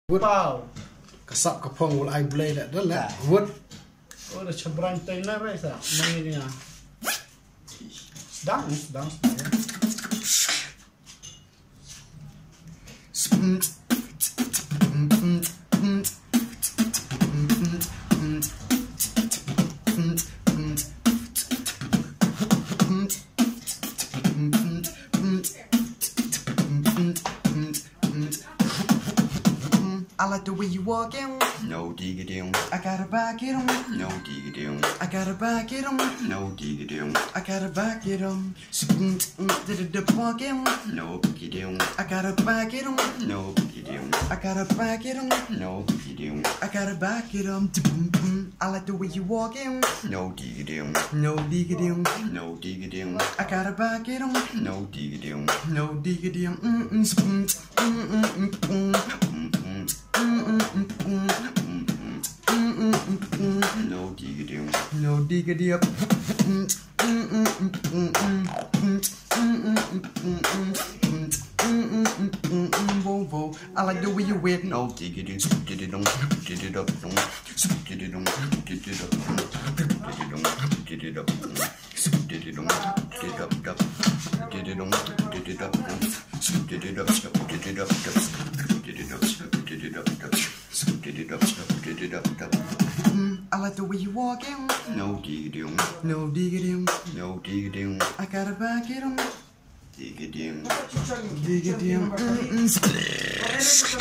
wood เปล่าก ระสับกระพงวลไอเบลดนั่นแหละ wood โอ้เดี๋ยวฉันบรันเต็มเลยไปสิไม่เนี่ยดังI like the way you walking. No digga-ding. I gotta back it 'em. No digga-ding. I gotta back it 'em. No digga-ding. I gotta back it 'em. Walking. No digga-ding. I gotta back it 'em. No digga-ding. I gotta back it 'em. No digga-ding. I gotta back it 'em. I like the way you walking. No digga-ding. No digga-ding. No digga-ding. I gotta back it 'em. No digga-ding. No digga-ding. No digga-ding. No digga-ding. I like the way you wear. No digga-ding. Did it on. Did it up. Did it on. Did it up. Did it up. Did it on. Did it up. Did it on. Did it up. Did it up. Did it up. Did it up. Did it up. Did it up. Did it up. I like the way you walking. No digga-ding. No digga-ding. No digga-ding. I gotta back it 'em. Digga-ding. Digga-ding. Splash.